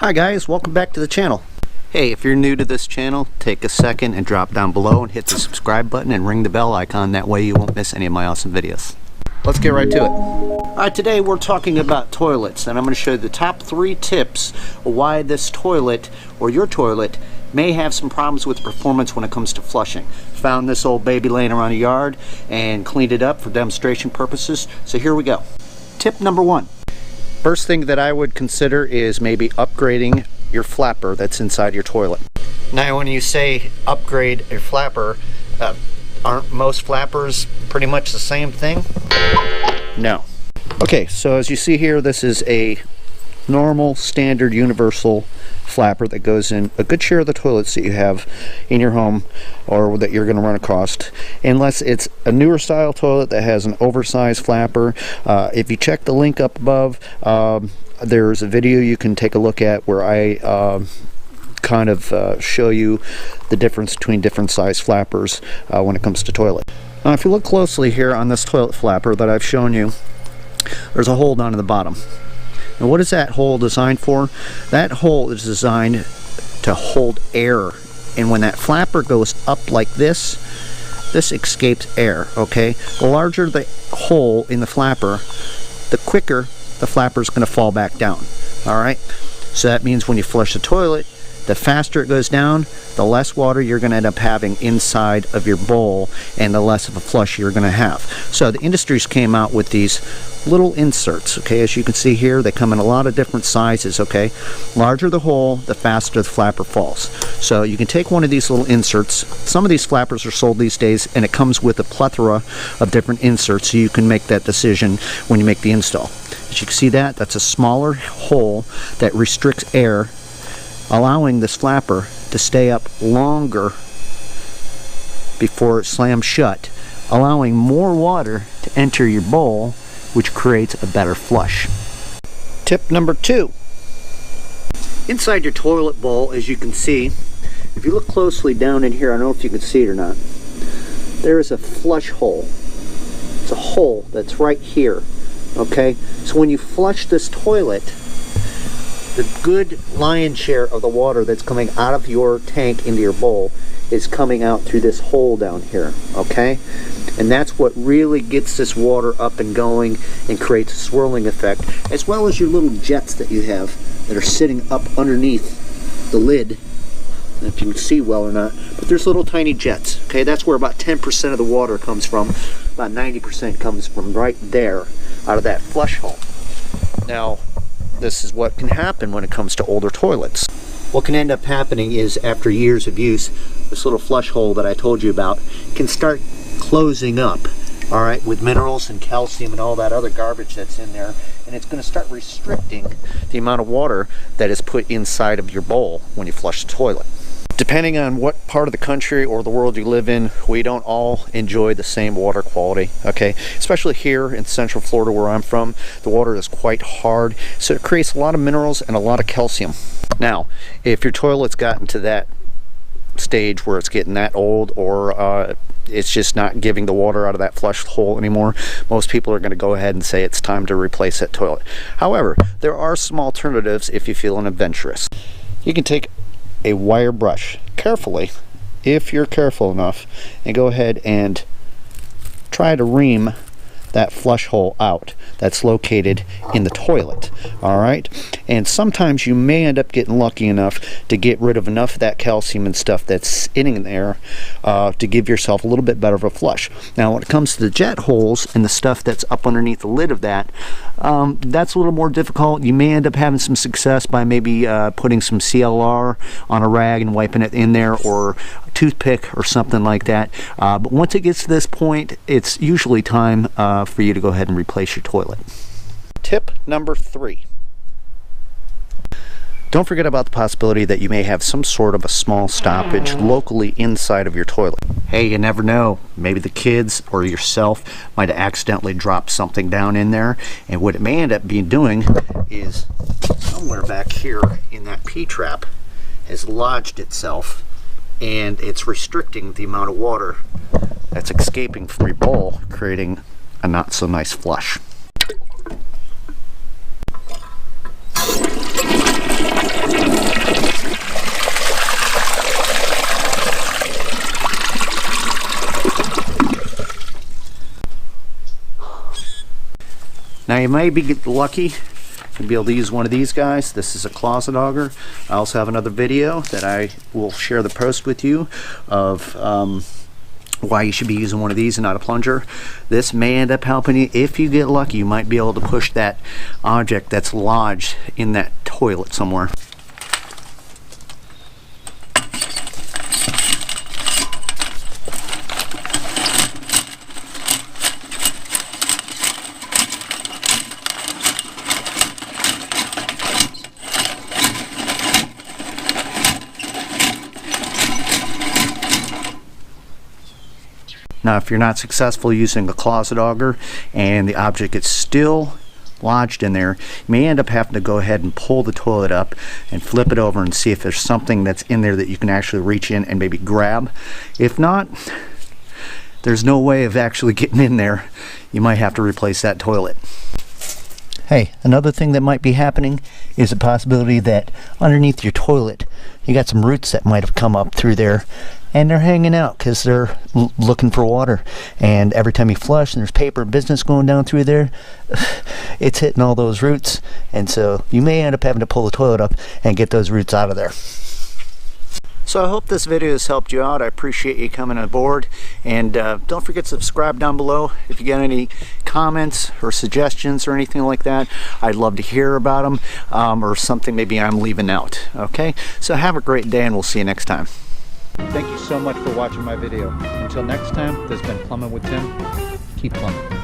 Hi guys, welcome back to the channel. Hey, if you're new to this channel, take a second and drop down below and hit the subscribe button and ring the bell icon. That way you won't miss any of my awesome videos. Let's get right to it. Alright, today we're talking about toilets, and I'm going to show you the top 3 tips why this toilet or your toilet may have some problems with performance when it comes to flushing. Found this old baby laying around the yard and cleaned it up for demonstration purposes. So here we go. Tip number 1. First thing that I would consider is maybe upgrading your flapper that's inside your toilet. Now when you say upgrade a flapper, aren't most flappers pretty much the same thing? No. Okay, so as you see here, this is a normal, standard, universal flapper that goes in a good share of the toilets that you have in your home or that you're going to run across, unless it's a newer style toilet that has an oversized flapper. If you check the link up above, there's a video you can take a look at where I kind of show you the difference between different size flappers when it comes to toilet. Now if you look closely here on this toilet flapper that I've shown you, there's a hole down at the bottom. And what is that hole designed for? That hole is designed to hold air, and when that flapper goes up like this escapes air, okay? The larger the hole in the flapper, the quicker the flapper is going to fall back down, alright? So that means when you flush the toilet, the faster it goes down, the less water you're going to end up having inside of your bowl, and the less of a flush you're going to have. So the industries came out with these little inserts, okay? As you can see here, they come in a lot of different sizes, okay? Larger the hole, the faster the flapper falls. So you can take one of these little inserts. Some of these flappers are sold these days, and it comes with a plethora of different inserts, so you can make that decision when you make the install. As you can see that's a smaller hole that restricts air, allowing this flapper to stay up longer before it slams shut, allowing more water to enter your bowl, which creates a better flush. Tip number 2. Inside your toilet bowl, as you can see, if you look closely down in here, I don't know if you can see it or not, there is a flush hole. It's a hole that's right here, okay? So when you flush this toilet, the good lion's share of the water that's coming out of your tank into your bowl is coming out through this hole down here, okay? And that's what really gets this water up and going and creates a swirling effect, as well as your little jets that you have that are sitting up underneath the lid. I don't know if you can see well or not, but there's little tiny jets, okay? That's where about 10% of the water comes from. About 90% comes from right there, out of that flush hole. Now, this is what can happen when it comes to older toilets. What can end up happening is, after years of use, this little flush hole that I told you about can start closing up, all right, with minerals and calcium and all that other garbage that's in there, and it's going to start restricting the amount of water that is put inside of your bowl when you flush the toilet. Depending on what part of the country or the world you live in, we don't all enjoy the same water quality, okay? Especially here in Central Florida where I'm from, the water is quite hard, so it creates a lot of minerals and a lot of calcium. Now, if your toilet's gotten to that stage where it's getting that old, or it's just not giving the water out of that flush hole anymore, most people are going to go ahead and say it's time to replace that toilet. However, there are some alternatives if you're feeling adventurous. You can take a wire brush carefully, if you're careful enough, and go ahead and try to ream that flush hole out that's located in the toilet, all right? And sometimes you may end up getting lucky enough to get rid of enough of that calcium and stuff that's in there to give yourself a little bit better of a flush. Now when it comes to the jet holes and the stuff that's up underneath the lid of that, that's a little more difficult. You may end up having some success by maybe putting some CLR on a rag and wiping it in there, or a toothpick or something like that. But once it gets to this point, it's usually time for you to go ahead and replace your toilet. Tip number 3. Don't forget about the possibility that you may have some sort of a small stoppage locally inside of your toilet. Hey, you never know. Maybe the kids or yourself might have accidentally dropped something down in there, and what it may end up doing is somewhere back here in that P-trap has lodged itself, and it's restricting the amount of water that's escaping from your bowl, creating a not so nice flush. Now you may be lucky to be able to use one of these guys. This is a closet auger. I also have another video that I will share the post with you of why you should be using one of these and not a plunger. This may end up helping you. If you get lucky, you might be able to push that object that's lodged in that toilet somewhere. Now if you're not successful using a closet auger and the object is still lodged in there, you may end up having to go ahead and pull the toilet up and flip it over and see if there's something that's in there that you can actually reach in and maybe grab. If not, there's no way of actually getting in there. You might have to replace that toilet. Hey, another thing that might be happening is a possibility that underneath your toilet you got some roots that might have come up through there, and they're hanging out because they're looking for water, and every time you flush and there's paper business going down through there, it's hitting all those roots, and so you may end up having to pull the toilet up and get those roots out of there. So I hope this video has helped you out. I appreciate you coming aboard, and don't forget to subscribe down below. If you got any comments or suggestions or anything like that, I'd love to hear about them, or something maybe I'm leaving out. Okay, so have a great day, and we'll see you next time. Thank you so much for watching my video. Until next time, this has been Plumbing with Tim. Keep plumbing.